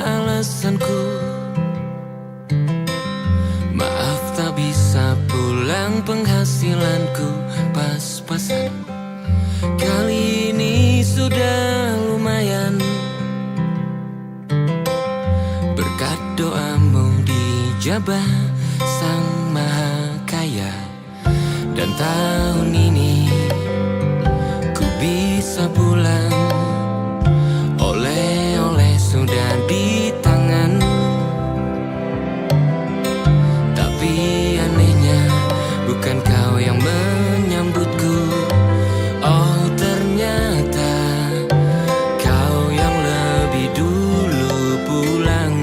alasanku. Maaf tak bisa pulang, penghasilanku pas-pasan. Kali ini sudah lumayan, berkat doamu dijabah Sang Maha Kaya. Dan tahun ini ku bisa pulang, oleh-oleh sudah di tangan. Tapi anehnya bukan kau yang menyambutku. Oh ternyata kau yang lebih dulu pulang.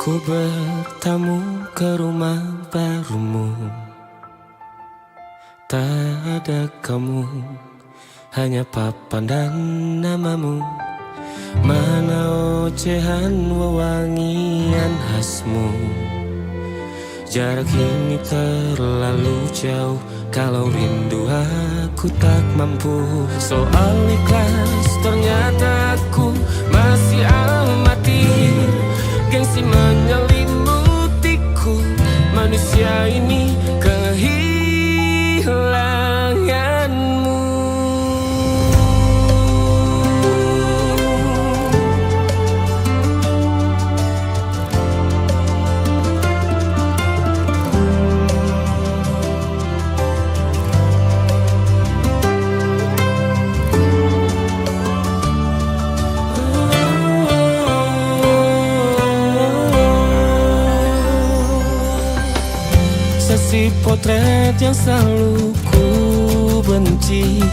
Ku bertamu ke rumah barumu, tak ada kamu, hanya papan dan namamu. Mana ocehan wewangian khasmu. Jarak ini terlalu jauh, kalau rindu aku tak mampu. Soal ikhlas ternyata aku masih amati. Gengsi menyelimutiku, manusia ini kehilanganmu. Sesi potret yang selalu ku benci.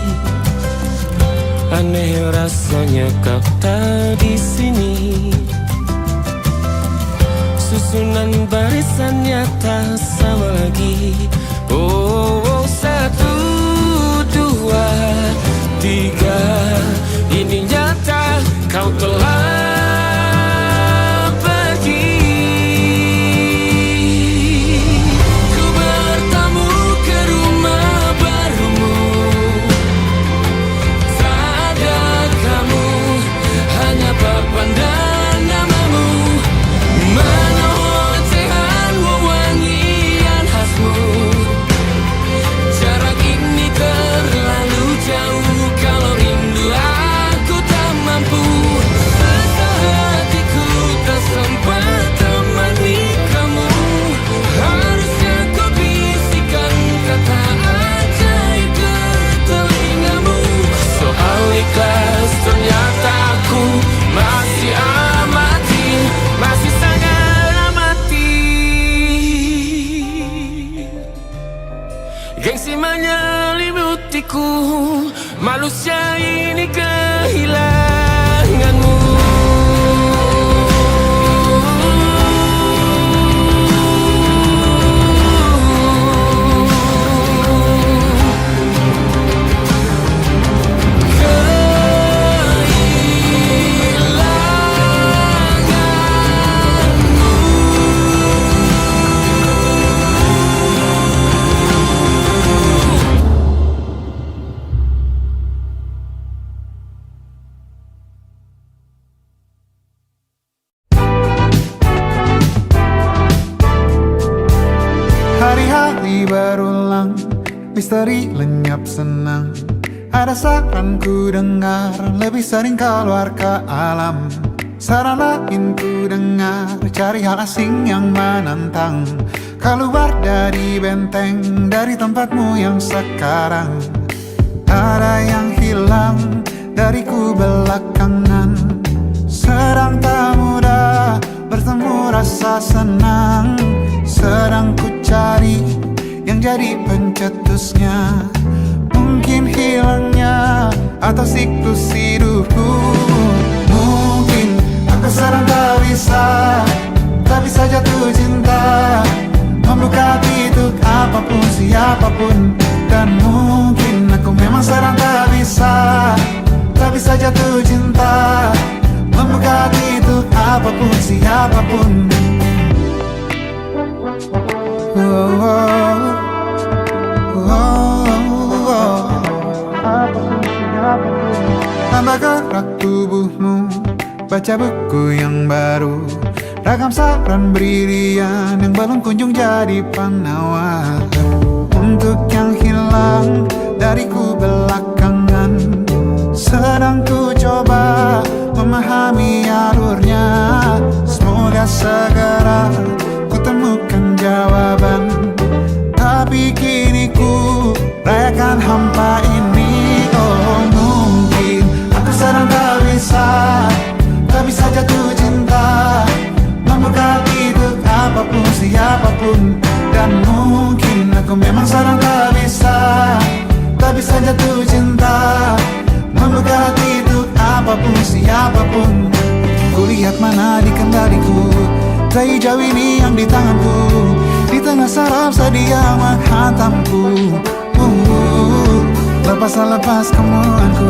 Aneh rasanya kau tak di sini. Susunan barisannya tak sama lagi. Oh, 1, 2, 3. Ini nyata kau telah gengsi menyelimutiku, manusia ini kehilanganmu. Hari-hari berulang, misteri lenyap senang. Ada saran ku dengar, lebih sering keluar ke alam. Saran lain ku dengar, cari hal asing yang menantang. Keluar dari benteng, dari tempatmu yang sekarang. Ada yang hilang dariku belakangan. Sedang tak mudah bertemu rasa senang. Sedang ku cari yang jadi pencetusnya. Mungkin hilangnya atau siklus hidupku. Mungkin aku sedang tak bisa jatuh cinta, membuka pintu apapun siapapun. Dan mungkin aku memang sedang tak bisa jatuh cinta, membuka pintu apapun siapapun. Tambah gerak tubuhmu, baca buku yang baru, ragam saran brilian yang belum kunjung jadi penawar. Untuk yang hilang dariku belakangan, sedang ku coba memahami alurnya. Semoga segera ku temukan jawaban, tapi kini ku rayakan hampa ini. Oh mungkin aku sedang tak bisa jatuh cinta, membuka pintu apapun siapapun. Dan mungkin aku memang sedang tak bisa jatuh cinta, membuka pintu apapun siapapun. Kulihat mana di kendaliku, teh hijau ini yang di tanganku, di tengah saraf sedia menghantamku. Lepas kemuanku,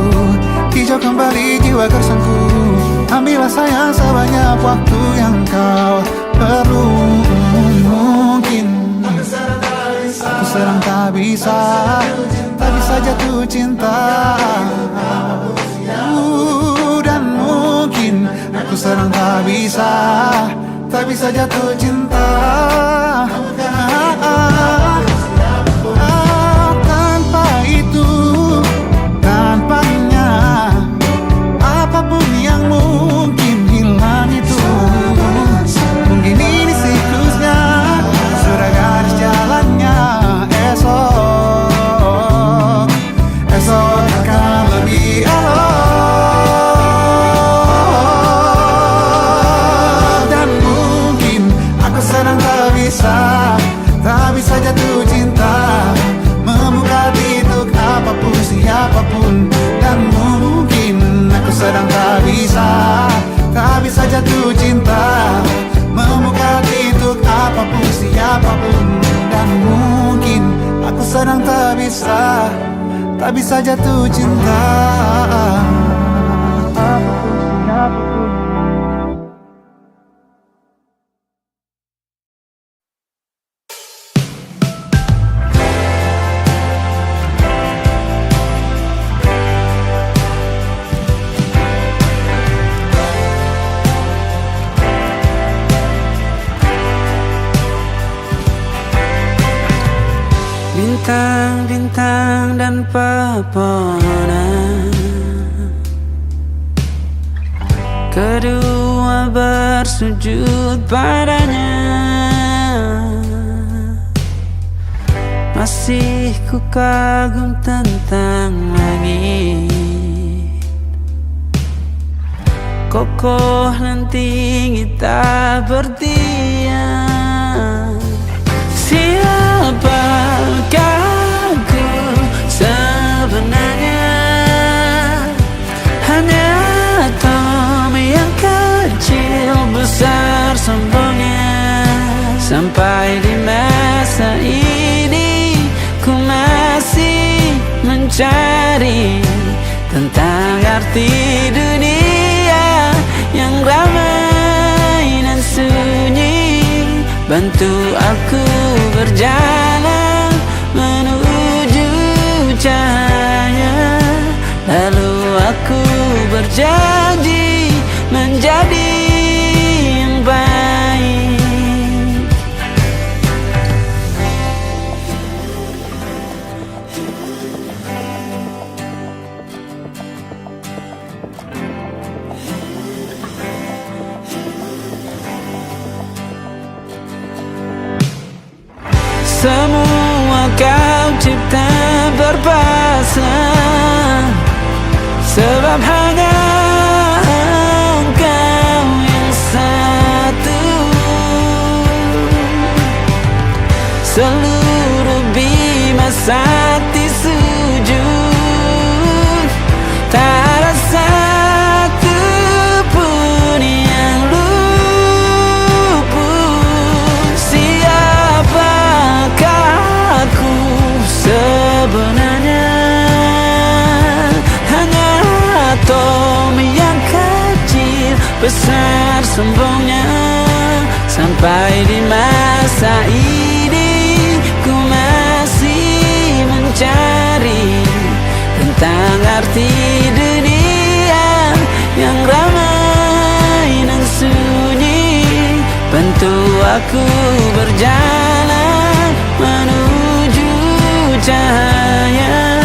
hijau kembali jiwa gersangku. Ambillah sayang sebanyak waktu yang kau perlu. Mungkin aku sedang tak bisa jatuh cinta. Dan mungkin aku sedang tak bisa jatuh cinta. Tanpa itu, tanpanya, apapun yang mungkin hilang itu. Mungkin ini siklusnya, sudah garis jalannya. Esok akan lebih elok. Dan mungkin aku sedang tak bisa jatuh cinta, membuka pintu apapun siapapun. Dan mungkin aku sedang tak bisa jatuh cinta, membuka pintu apapun siapapun. Dan mungkin aku sedang tak bisa jatuh cinta. Bintang-bintang dan pepohonan, kedua bersujud padanya. Masih ku kagum tentang langit, kokoh dan tinggi tak berdiam. Siapakah aku sebenarnya? Hanya atom yang kecil besar sombongnya. Sampai di masa ini ku masih mencari tentang arti dunia yang ramai dan sunyi. Bantu aku berjalan menuju cahaya, lalu aku berjanji menjadi yang baik. Semua kau cipta berpasang, sebab hanya engkau yang satu. Seluruh bima sakti sujud, tak ada satu pun yang luput. Siapakah aku sebenarnya? Hanya atom yang kecil besar sombongnya. Sampai di masa ini ku masih mencari tentang arti dunia yang ramai aku berjalan menuju cahaya,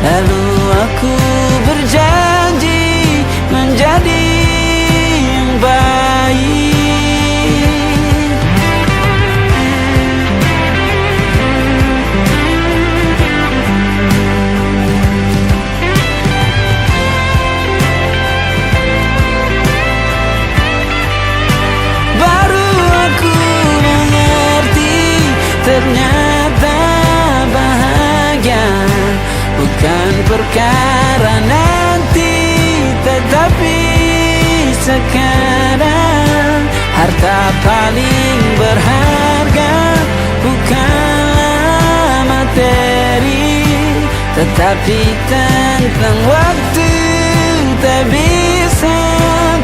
lalu aku berjanji menjadi yang baik. Baru aku mengerti, ternyata bahagia bukan perkara nanti, tetapi sekarang. Harta paling berharga bukanlah materi, tetapi tentang waktu tak bisa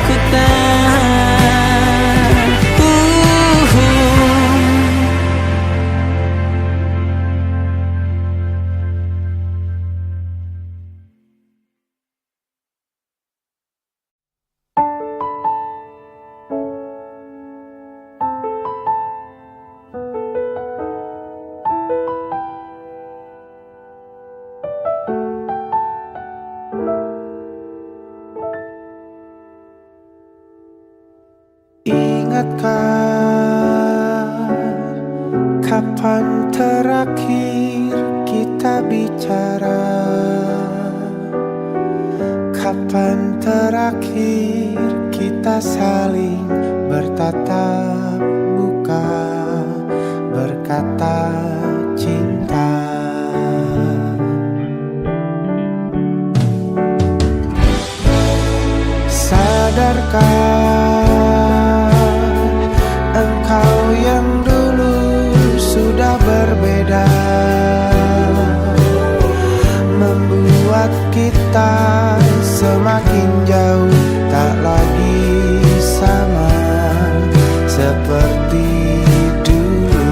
ku tahan. Ingatkah kapan terakhir kita bicara? Kapan terakhir kita saling bertatap muka, berkata cinta? Sadarkah engkau yang dulu sudah berbeda, membuat kita semakin jauh, tak lagi sama seperti dulu.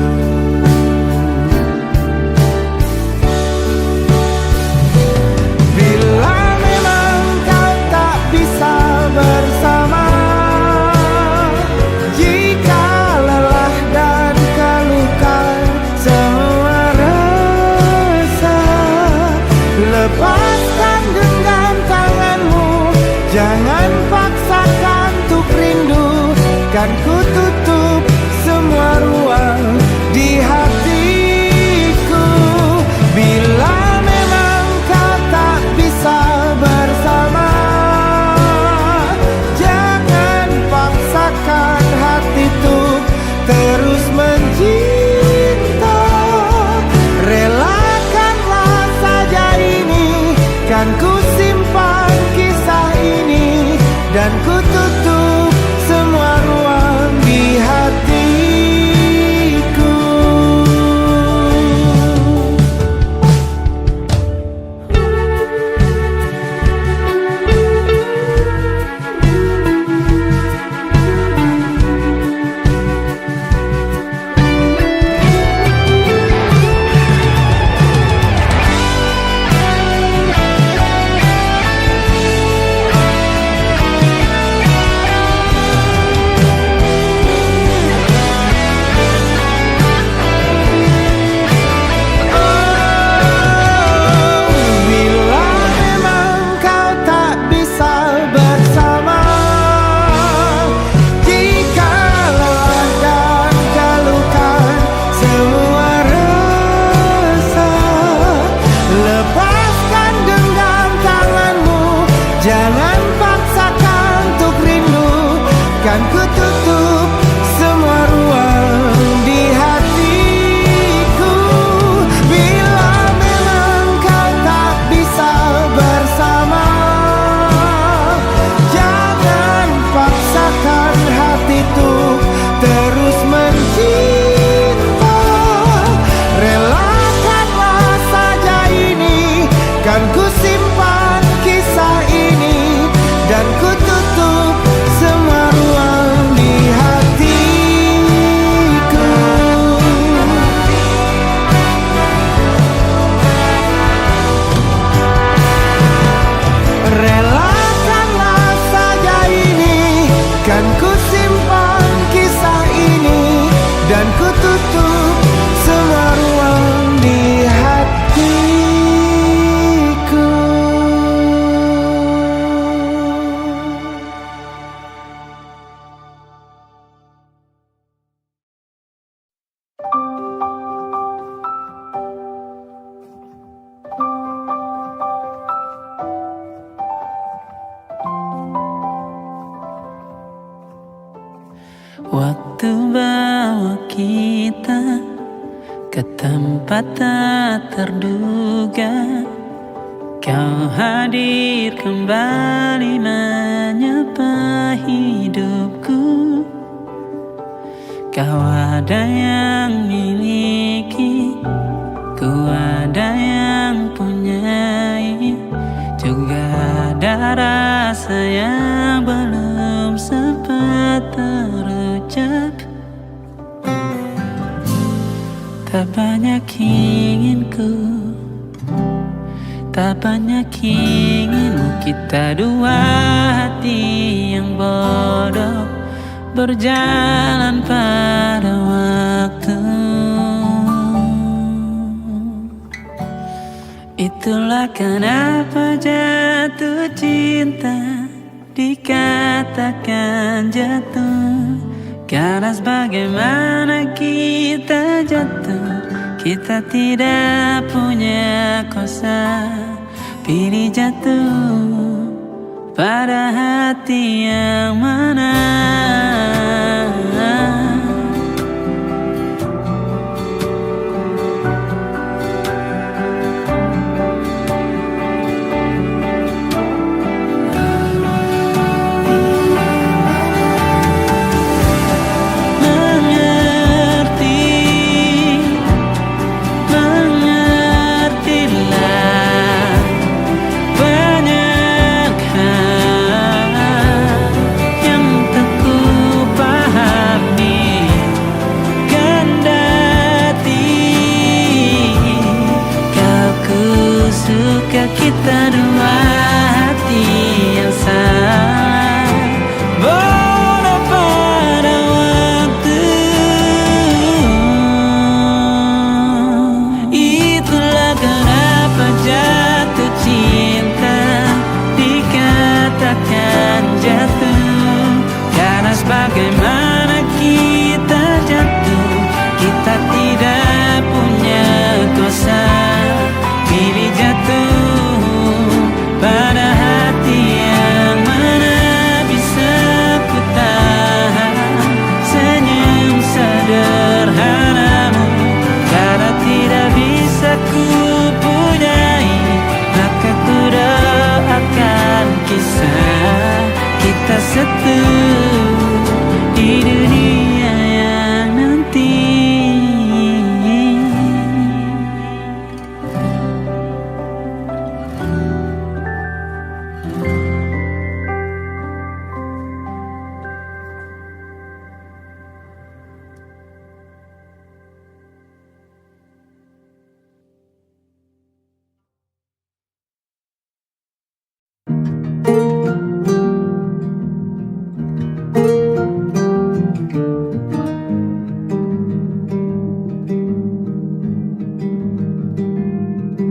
Bila memang kau tak bisa bersama, jika lelah dan keluhkan semua rasa, lepaskan genggam tanganmu, jangan paksakan untuk rindu. Kan ku tutup semua ruang di hatiku. Bila memang kau tak bisa bersama, jangan paksakan hati untuk terus mencinta. Relakanlah saja ini, kan ku simpan kisah ini, dan ku tutup semua ruang di hatiku. Kan ku tutup semua ruang di hatiku. Bila memang kau tak bisa bersama, jangan paksakan hati tuh terus mencinta. Relakanlah saja ini, kan ku simpan kisah ini, dan ku tutup semua ruang Waktu bawa kita ke tempat tak terduga. Kau hadir kembali menyapa hidupku. Kau ada yang miliki, ku ada yang punyai. Juga ada rasa yang belum sempat terucap. Tak banyak inginku, tak banyak inginmu. Kita dua hati yang bodoh berjalan pada waktu. Itulah kenapa jatuh cinta dikatakan jatuh. Karena sebagaimana kita jatuh, kita tidak punya kuasa. Pilih jatuh pada hati yang mana. Kita dua hati yang sama, bodoh pada waktu. Itulah kenapa jatuh cinta dikatakan jatuh. Karena sebagaimana kita jatuh, kita tidak punya kuasa. Pilih jatuh pada hati yang mana. Bisa ku tahan senyum sederhanamu. Karena tidak bisa ku punyai, maka ku doakan kisah kita satu di dunia yang nanti.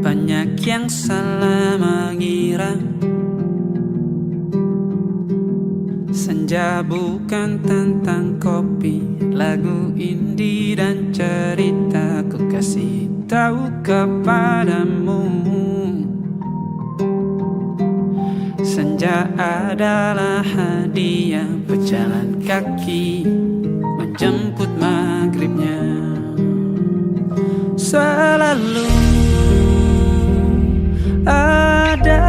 Banyak yang salah mengira senja bukan tentang kopi, lagu indie dan cerita. Ku kasih tahu kepadamu, senja adalah hadiah pejalan kaki menjemput maghribnya. Selalu ada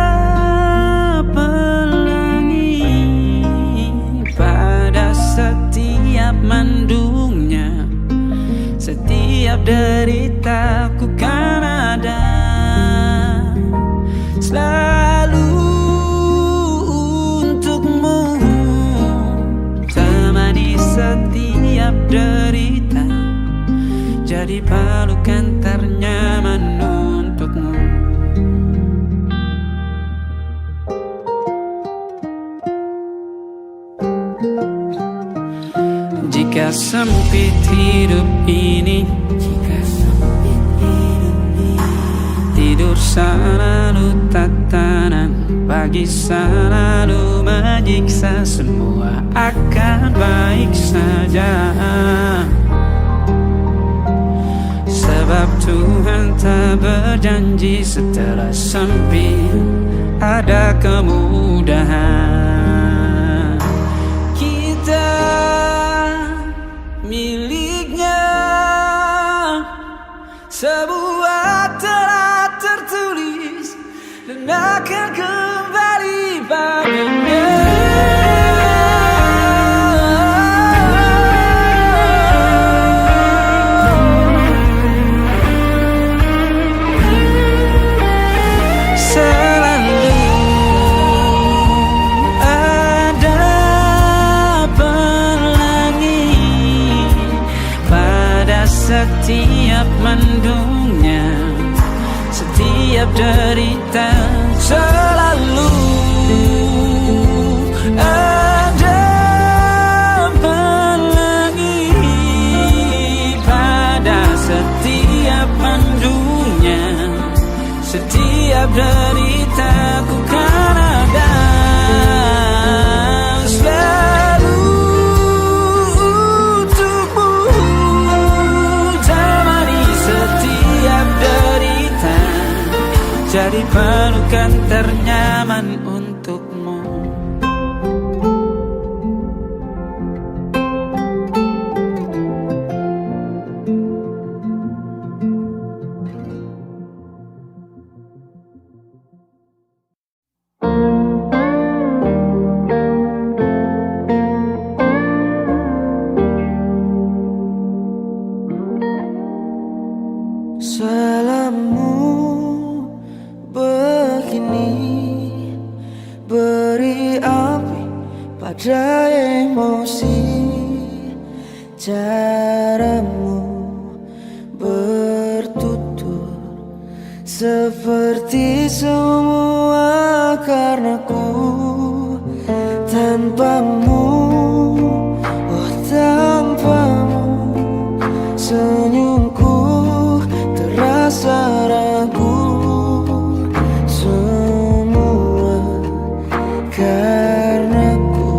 pelangi pada setiap mendungnya. Setiap deritaku kan ada selalu untukmu. Temani setiap derita, jadi pelukan ternyaman untukmu. Jika sempit hidup ini, tidur selalu tatanan, pagi selalu menyiksa, semua akan baik saja. Sebab Tuhan tak berjanji setelah sempit ada kemudahan. Kita pandungnya. Setiap derita selalu ada pelangi pada setiap pandungnya. Setiap derita ku kan ada selalu untukmu. Temani setiap derita, jadi pelukan ternyaman untukmu. Salammu begini, beri api pada emosi. Caramu bertutur seperti semua karenaku. Tanpamu, oh tanpamu, senyumku terasa ragu. Semua karenaku,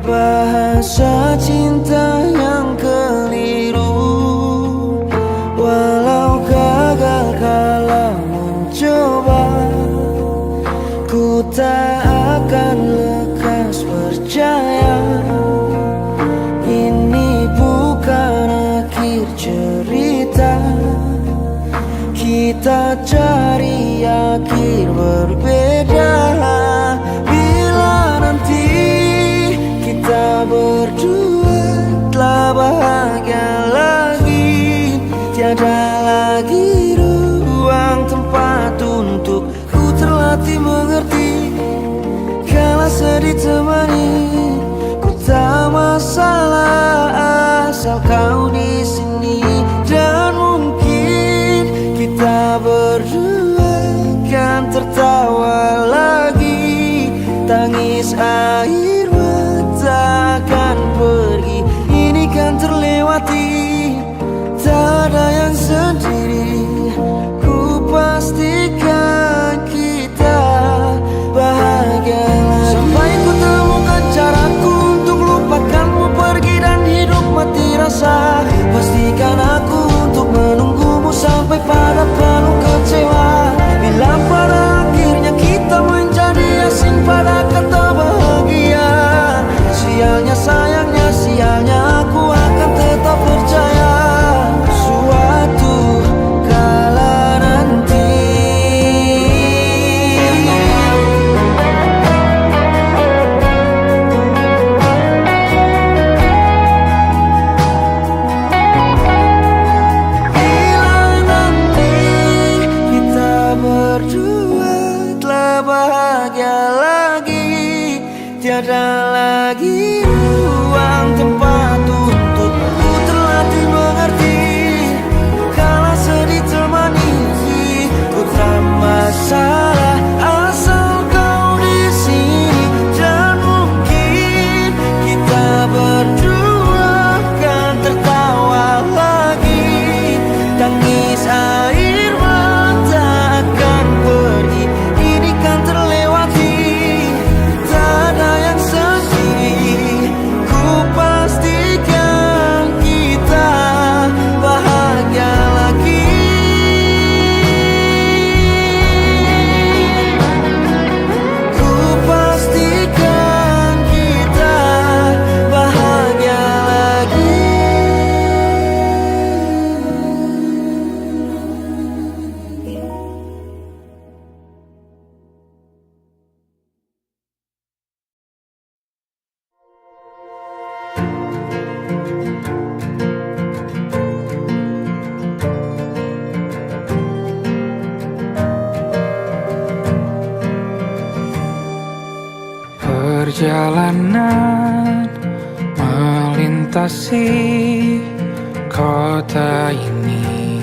bahasa cinta yang keliru. Walau gagal kalau mencoba, ku tak akan lekas percaya. Ini bukan akhir cerita, kita cari akhir berbeda. Bila nanti kita berdua telah bahagia lagi, tiada lagi ruang tempat untuk ku terlatih mengerti. Kala sedih temani, ku tak masalah asal kau di sini. Dan mungkin kita berdua kan tertawa lagi, tangis air mata akan pergi. Ini kan terlewati, tak ada yang sendiri. Ku pastikan kita bahagia lagi. Sampai ku temukan caraku untuk lupakanmu pergi dan hidup mati rasa. Pastikan aku untuk menunggumu sampai pada penuh kecewa. Bila pada akhirnya kita menjadi asing pada kata bahagia, sialnya sayangnya sialnya aku akan tetap percaya suatu kala nanti. Tiada lagi ruang tempat untuk ku terlatih mengerti. Kala sedih temani, ku tak masalah asal kau di sini. Dan mungkin kita berdua kan tertawa lagi, tangis air mata akan pergi. Ini kan terlewati, tak ada yang sendiri. Ku pastikan kita bahagia lagi. Ku pastikan kita bahagia lagi. Perjalanan melintasi kota ini,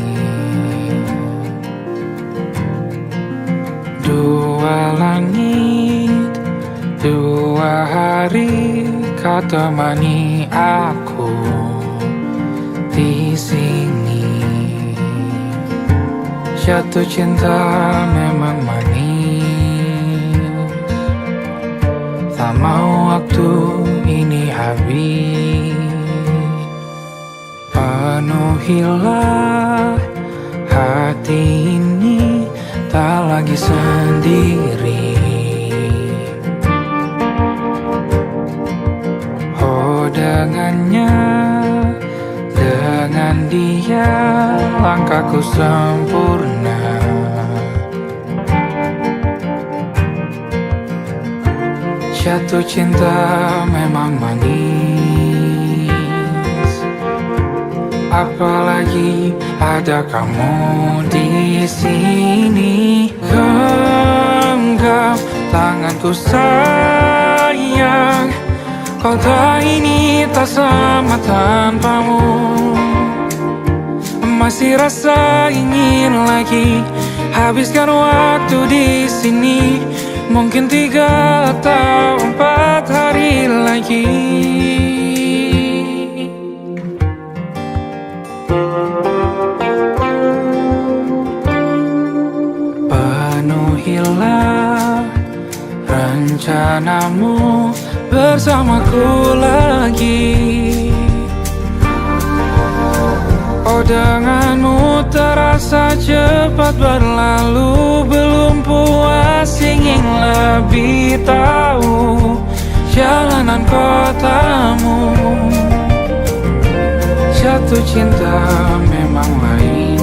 Dua langit, dua hari, kau temani aku di sini. Jatuh cinta memang manis, tak mau waktu ini habis. Penuhilah hati ini, tak lagi sendiri. Oh, dengannya, dengan dia, langkahku sempurna. Jatuh cinta memang manis, apalagi ada kamu di sini. Genggam tanganku sayang, kau tak ini tak sama tanpamu. Masih rasa ingin lagi habiskan waktu di sini. Mungkin 3 atau 4 hari lagi. Penuhilah rencanamu bersamaku lagi. Oh, denganmu terasa cepat berlalu. Belum puas ingin lebih tahu jalanan kotamu. Jatuh cinta memang lain,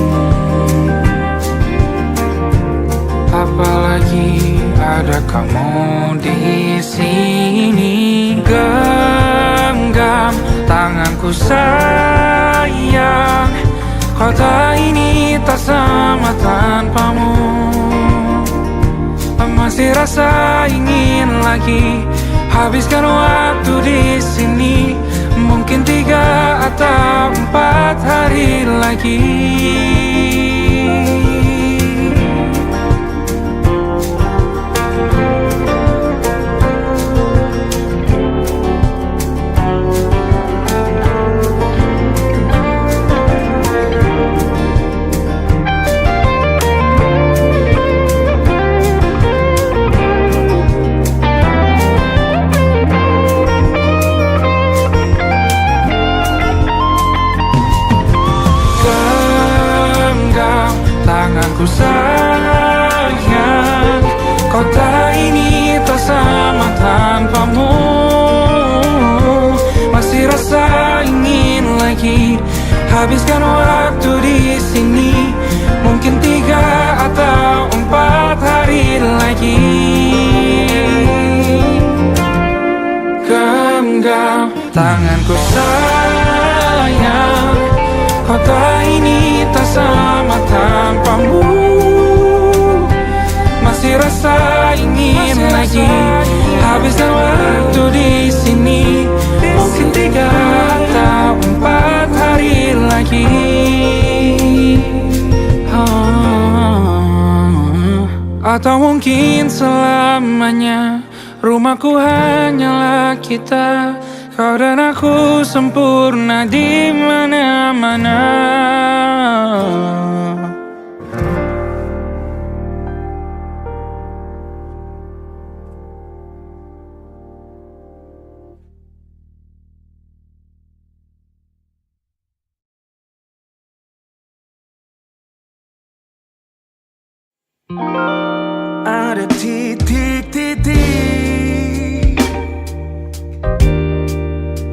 apalagi ada kamu di sini. Genggam tanganku sayang, kota ini tak sama tanpamu. Masih rasa ingin lagi habiskan waktu di sini. Mungkin 3 atau 4 hari lagi. Tanganku sayang, kota ini tak sama tanpamu. Masih rasa ingin lagi habiskan waktu di sini. Mungkin 3 atau 4 hari lagi. Genggam tanganku sayang, kota ini tak sama tanpamu. Masih rasa ingin lagi habiskan waktu di sini. Mungkin 3 atau 4 hari lagi. Atau mungkin selamanya. Rumahku hanyalah kita, kau dan aku sempurna di mana-mana. Ada titik-titik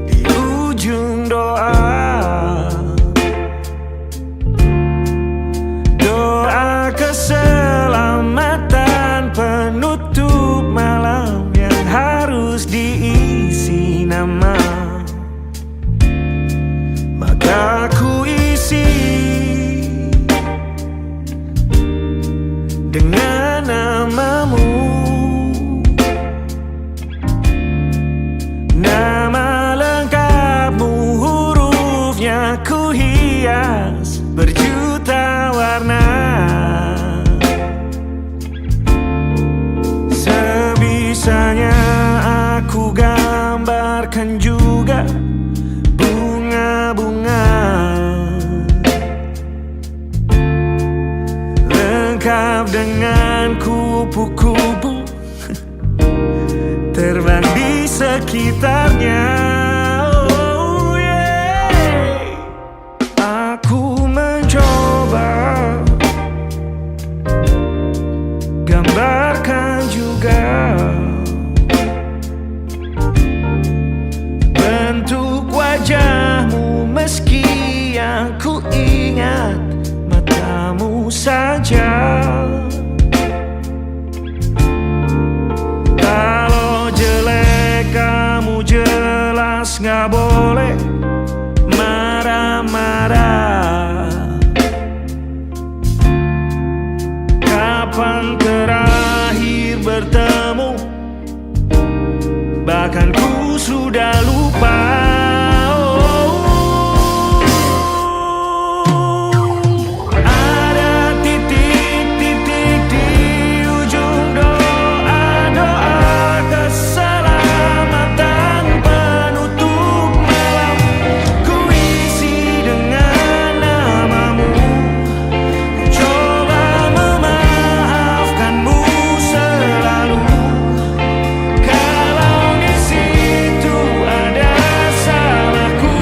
di ujung doa, doa keselamatan penutup malam yang harus diisi nama. Maka ku isi dengan namamu. gambarkan juga bunga-bunga lengkap dengan kupu-kupu terbang di sekitarnya. Oh yeah. Aku mencoba gambarkan juga bentuk wajahmu, meski yang ku ingat matamu saja. Kalau jelek kamu jelas gak boleh marah-marah. Kapan terakhir bertemu, bahkan ku sudah lupa. Ada titik-titik di ujung doa-doa keselamatan penutup malam. Ku isi dengan namamu, ku coba memaafkanmu selalu. Kalau di situ ada salahku,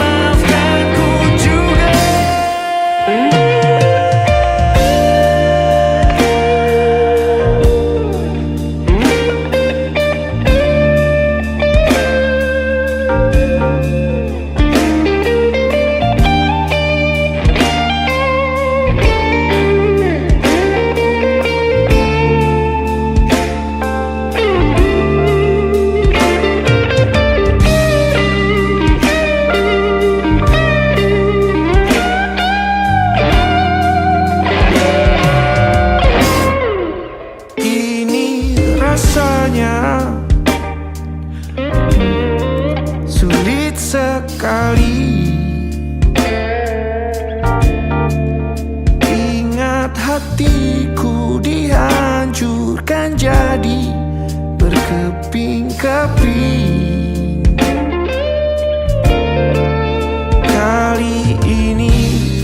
maafkan ku juga. Ini rasanya sulit sekali. Ingat hatiku dihancurkan jadi berkeping-keping. Kali ini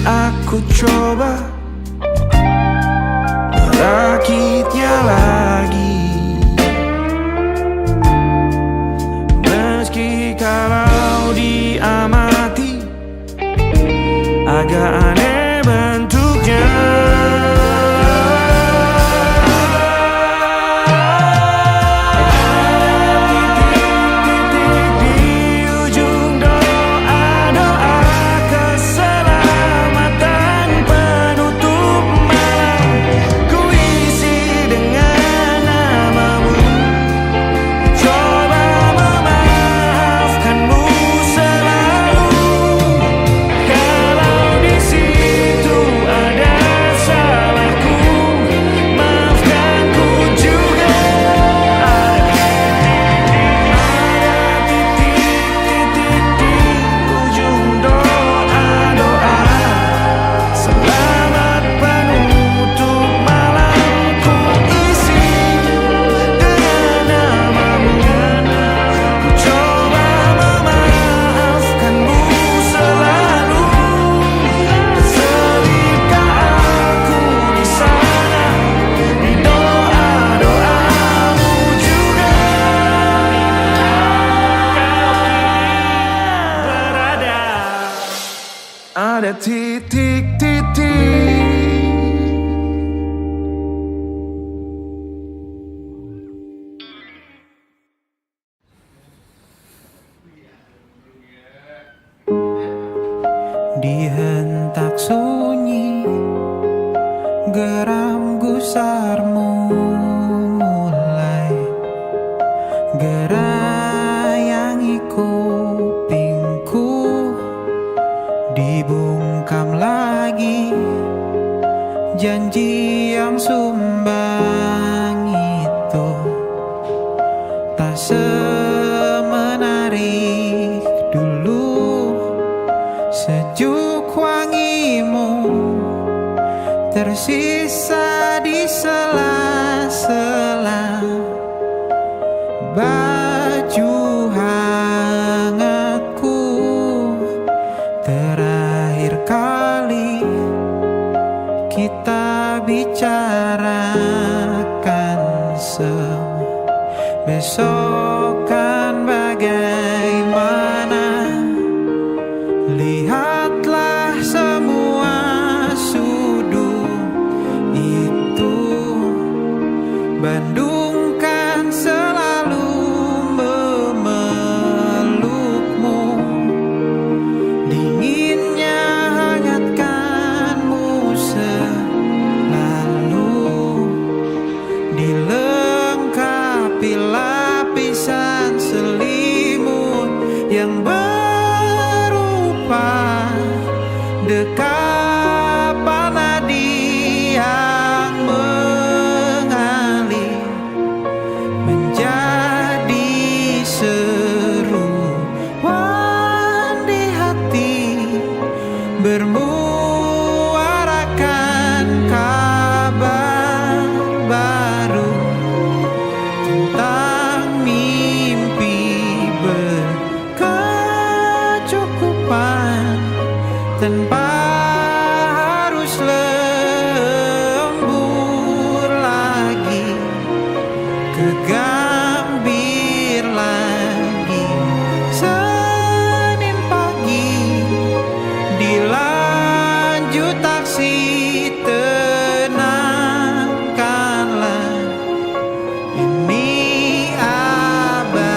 aku coba merakitnya lagi, meski kalau diamati agak aneh bentuknya. Titik-titik di ujung doa-doa keselamatan penutup malam. Ku isi dengan namamu, coba memaafkanmu selalu. Kalau di situ ada salahku, maafkan ku juga. Ada titik-titik di ujung doa-doa selamat penutup malam. Ku isi dengan namamu, ku coba memaafkanmu selalu. Selipkah aku di sana, di doa-doamu juga. Kau berada, ada titik-titik. Di hentak sunyi, geram gusarmu mulai gerayangi kupingku. Dibungkam lagi janji yang sumbang itu, tak semenarik dulu. Sejuk wangimu tersisa di sela-sela baju Besok kan bagaimana? Lihatlah semua sudut itu. Bandung kan selalu memelukmu. Dinginnya hangatkanmu selalu. Dilengkapi lapisan selimut yang berupa dekapan nadi yang mengalir menjadi seruan di hati, bermuarakan kabar baru tentang mimpi berkecukupan tanpa harus lembur lagi, kegambir lagi. Senin pagi dilanjut taksi, tenangkanlah, ini abadi.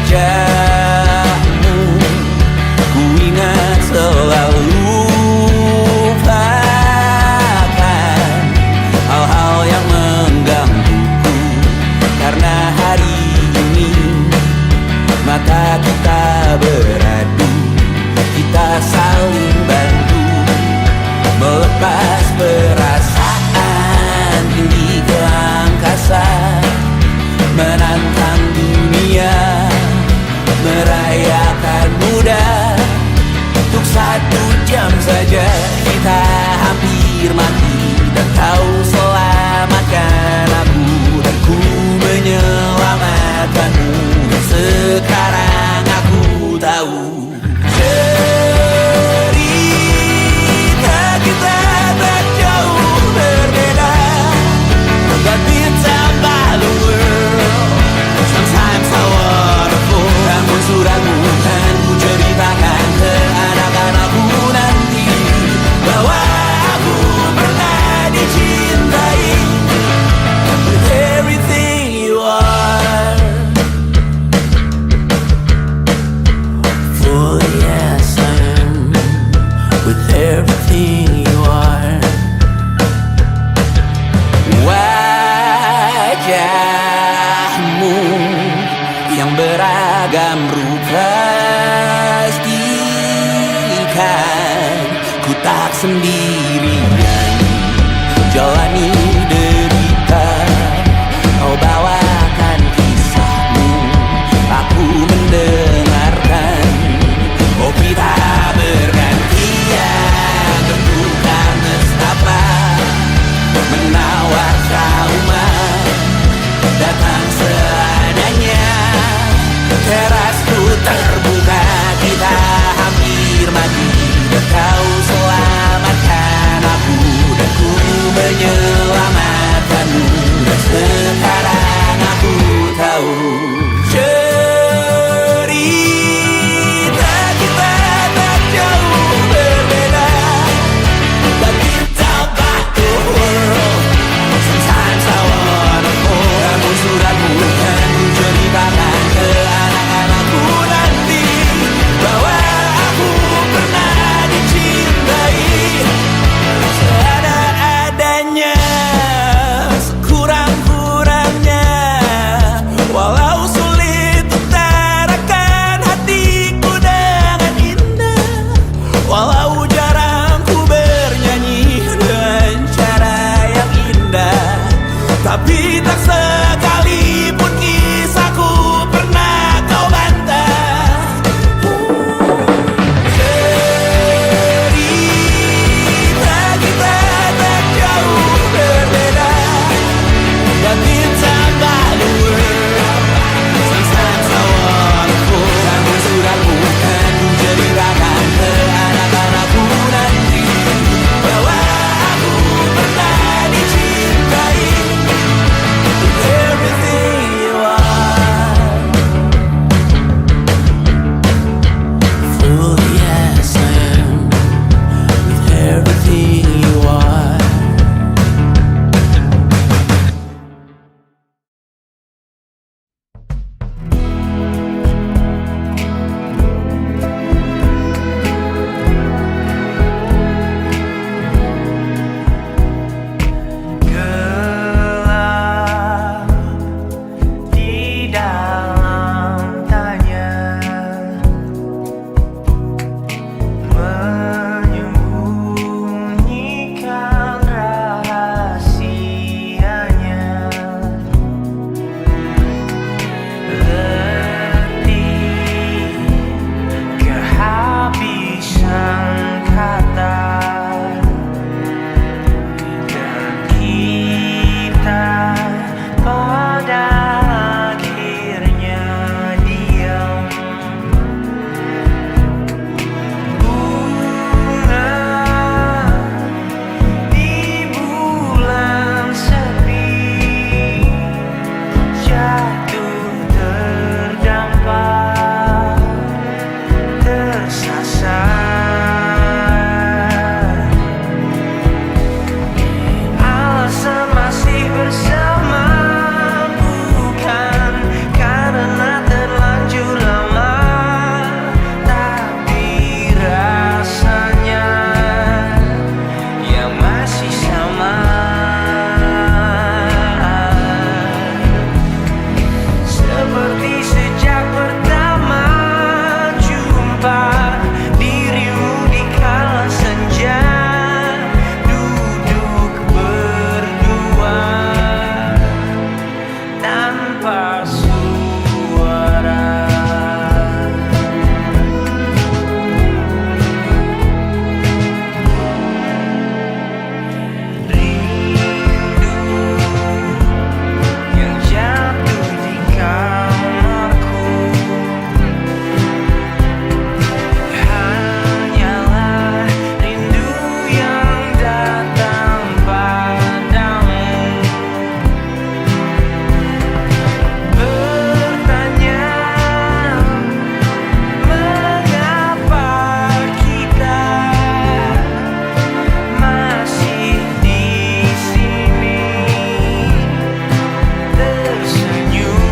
Wajahmu ku ingat selalu, lupakan hal-hal yang menggangguku. Karena hari ini mata kita beradu, kita saling bantu melepas perasaan tinggi ke angkasa, menantang dunia, merayakan muda. Untuk 1 jam saja kita hampir mati, dan kau selamatkan aku, dan ku menyelamatkanmu. Dan sekarang aku tahu cerita kita tak jauh berbeda, but it's about the world. Sometimes I wanna fall. Namun suratmu kan ku ceritakan ke anak-anakku nanti, bahwa aku pernah dicintai with everything you are. For yes I am, with everything you are. Wajahmu yang beragam rupa, pastikan ku tak sendirian jalani derita. Kau bawakan kisahmu, aku mendengarkan. Oh kita bergantian, tentukan nestapa Tapi tak sekalipun kisahku pernah kau bantah. Cerita kita tak jauh berbeda, dan bintang balur sometimes I wanna fall. Namun sudah bukan menceritakan ke anak-anakku nanti bahwa aku pernah dicintai. Everything you are, fully as I am, with everything you are. Gelap di dalam tanya, menyembunyikan rahasianya. Letih, kehabisan kata, dan kita pada akhirnya diam. Bunga di bulan sepi, jatuh terdampar, tersasar. Alasan masih bersama bukan karena terlanjur lama, tapi rasanya yang masih sama. Seperti sejak pertama jumpa dirimu di kala senja, duduk berdua tanpa suara. Rindu yang jatuh di kamarku hanyalah rindu yang datang padamu. Bertanya mengapa kita masih di sini, tersenyum.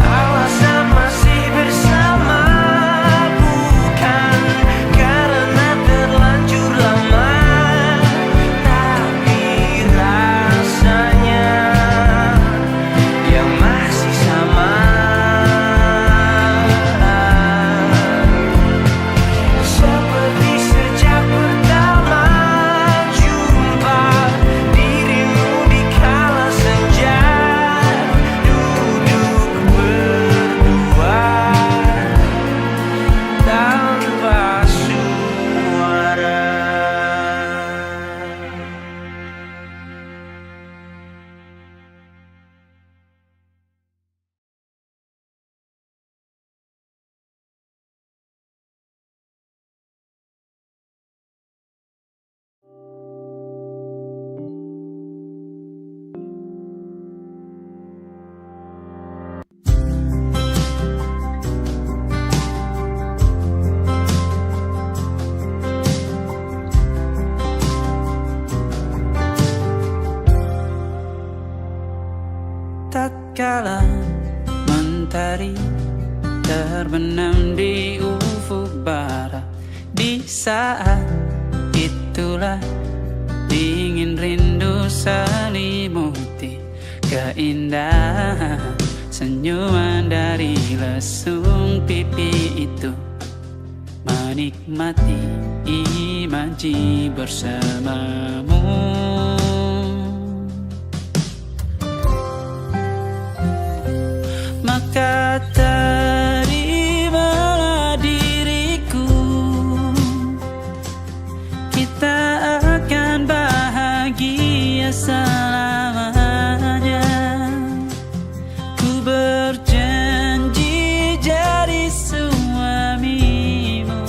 Alasan masih bersama bukan karena terlanjur lama, tapi rasanya yang masih sama. Seperti sejak pertama jumpa dirimu di kala senja, duduk berdua tanpa suara. Tatkala mentari terbenam di ufuk barat, di saat itulah dingin rindu selimuti keindahan senyuman dari lesung pipi itu. menikmati imaji bersamamu. Maka terimalah diriku, kita akan bahagia selamanya. Ku berjanji jadi suamimu,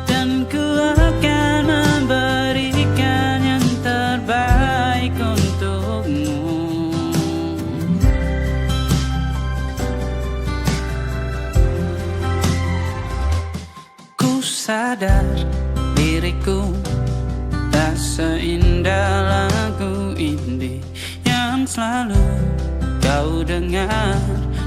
dan ku akan memberikan yang terbaik untukmu. Ku sadar diriku tak seindah lagu indie yang selalu kau dengar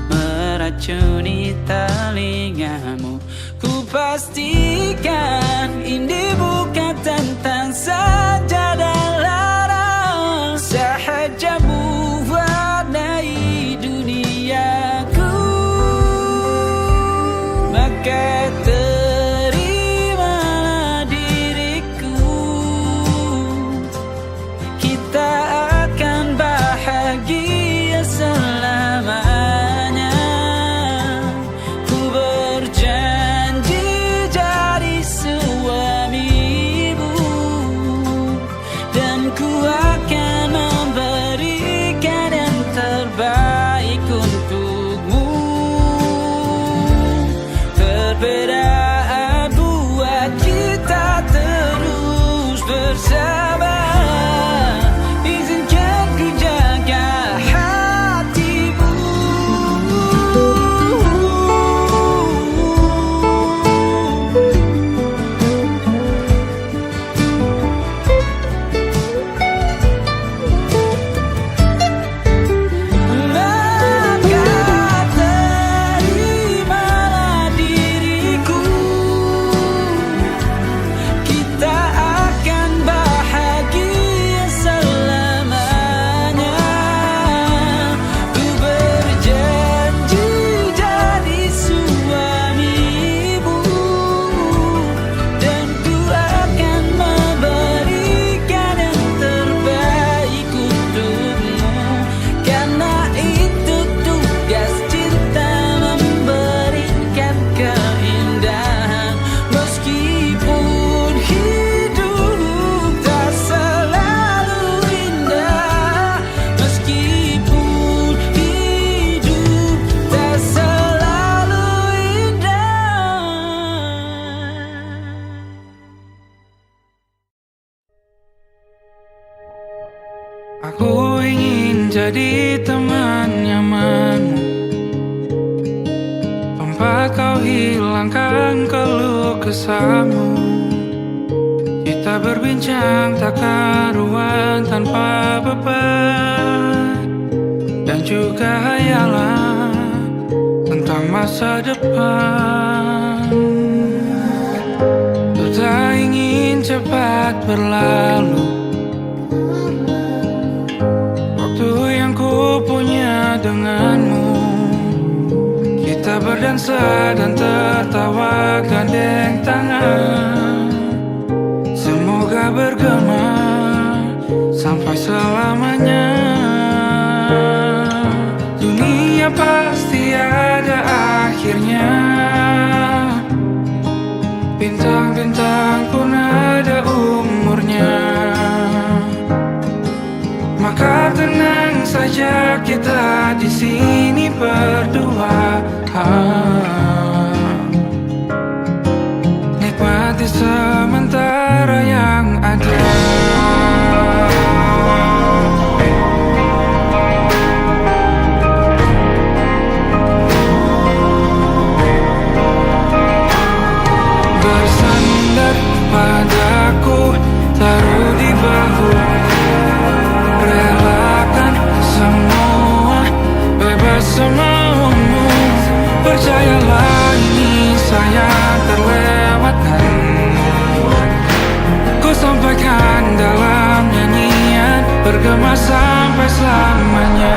meracuni telingamu. Ku pastikan indie bukan tentang sajadah larang, sahaja mewarnai duniaku. Maka terimalah diriku, kita akan bahagia selamanya. Ku berjanji jadi suamimu, dan ku akan memberikan yang terbaik untukmu. Perbedaan buat kita terus bersama. Izinkan ku jaga hatimu. Maka terimalah diriku, kita akan bahagia selamanya. Ku berjanji jadi suamimu, dan ku akan memberikan yang terbaik untukmu. Karena itu tugas cinta, memberikan keindahan. Meskipun hidup tak selalu indah, meskipun hidup tak selalu indah. Aku ingin jadi teman nyamanmu, tempat kau hilangkan keluh kesahmu. Kita berbincang tak karuan tanpa beban, dan juga hayalan tentang masa depan. Ku tak ingin cepat berlalu waktu yang ku punya denganmu. Kita berdansa dan tertawa gandeng tangan, semoga bergema sampai selamanya. Dunia pasti ada akhirnya, bintang-bintang pun ada umurnya. Maka tenang saja, kita di sini berdua. Nikmati sementara yang ada. Bersandar padaku, taruh di bahu, relakan semua, bebas semaumu. Percayalah ini sayang terlewatkan, ku sampaikan dalam nyanyian, bergema sampai selamanya.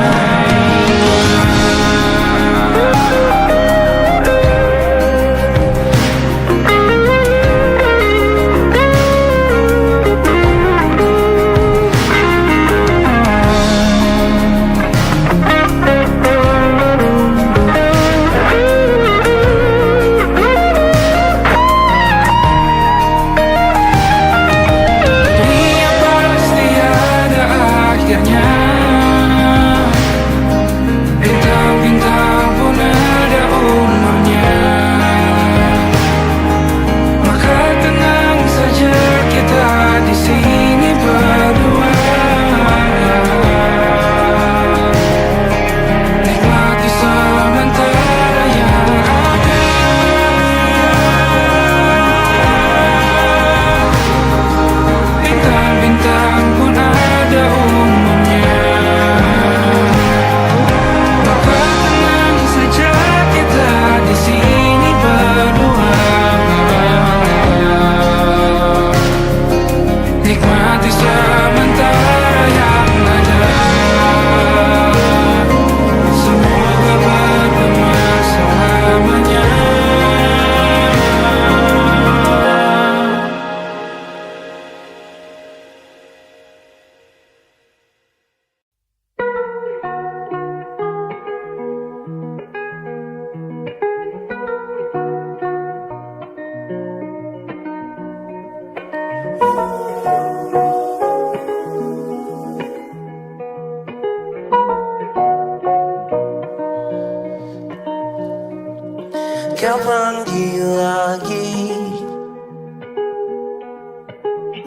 Kau panggil lagi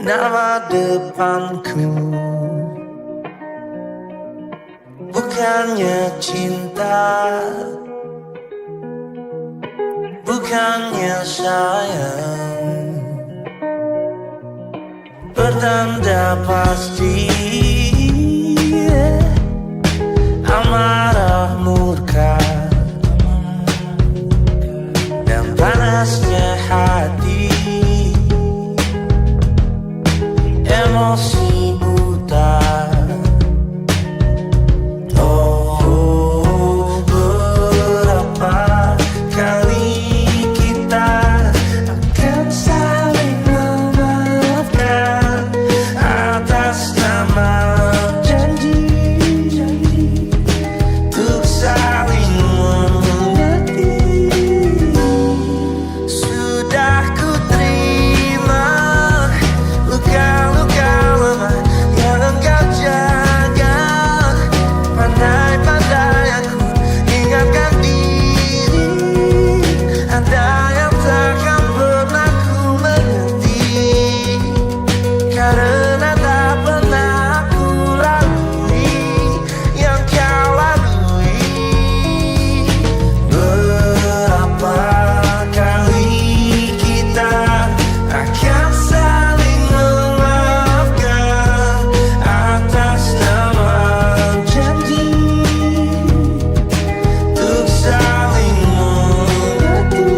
nama depanku. Bukannya cinta, bukannya sayang, pertanda pasti amarah murka dan panasnya hati, emosi buta. Oh, berapa kali kita akan saling memaafkan atas nama janji untuk saling mengerti. Sudah ku terima luka-luka lama yang engkau jaga. Pandai-pandai aku ingatkan diri, ada yang takkan pernah ku mengerti, karena tak pernah aku lalui yang kau lalui. Berapa kali kita akan saling memaafkan atas nama janji untuk saling mengerti.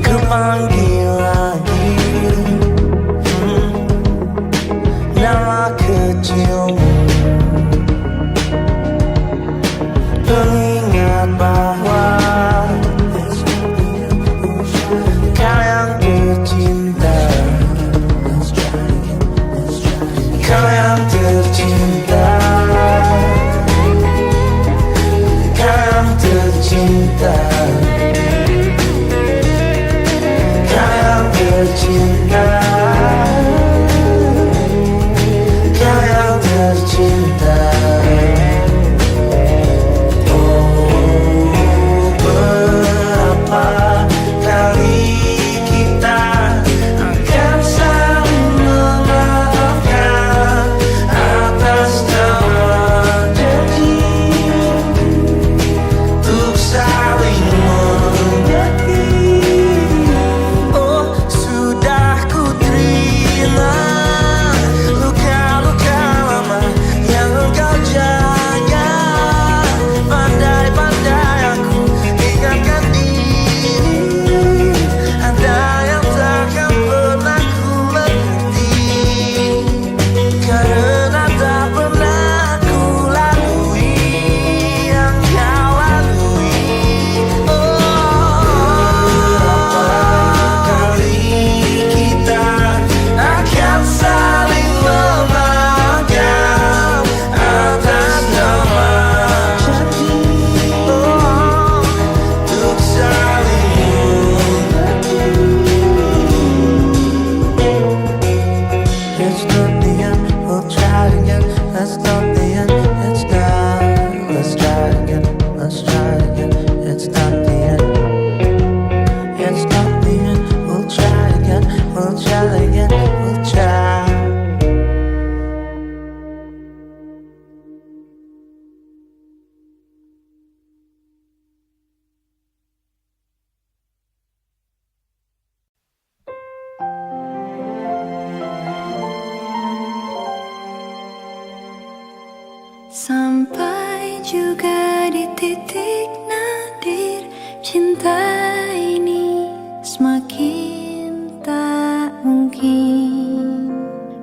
Ku panggil lagi nama kecilmu, pengingat bahwa kau yang tercinta, kau yang tercinta, kau yang tercinta, kau yang tercinta, kau yang tercinta. Oh, berapa kali kita akan saling memaafkan atas nama janji untuk saling mengerti. Oh, sudah ku terima luka-luka lama yang engkau jaga. Pandai-pandai aku ingatkan diri, ada yang takkan pernah ku mengerti, karena tak pernah ku lalui yang kau lalui. Berapa kali kita akan saling memaafkan atas nama janji untuk saling mengerti. It's not the end, we'll try again. It's not the end, it's not. Let's try again, let's try again. It's not the end, it's not the end. We'll try again, we'll try again, we'll try. Sampai juga di titik nadir cinta ini semakin tak mungkin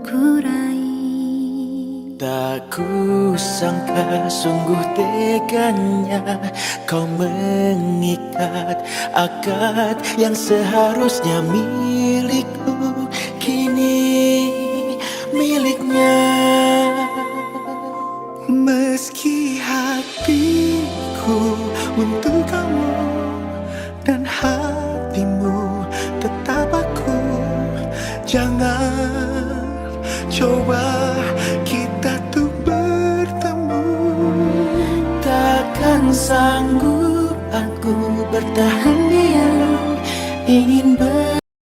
ku raih. Tak kusangka sungguh teganya kau mengikat akad yang seharusnya milikku, kini miliknya. rezeki hatiku untuk kamu, dan hatimu tetap aku. Jangan coba kita tuh bertemu. Takkan sanggup aku bertahan diam, ingin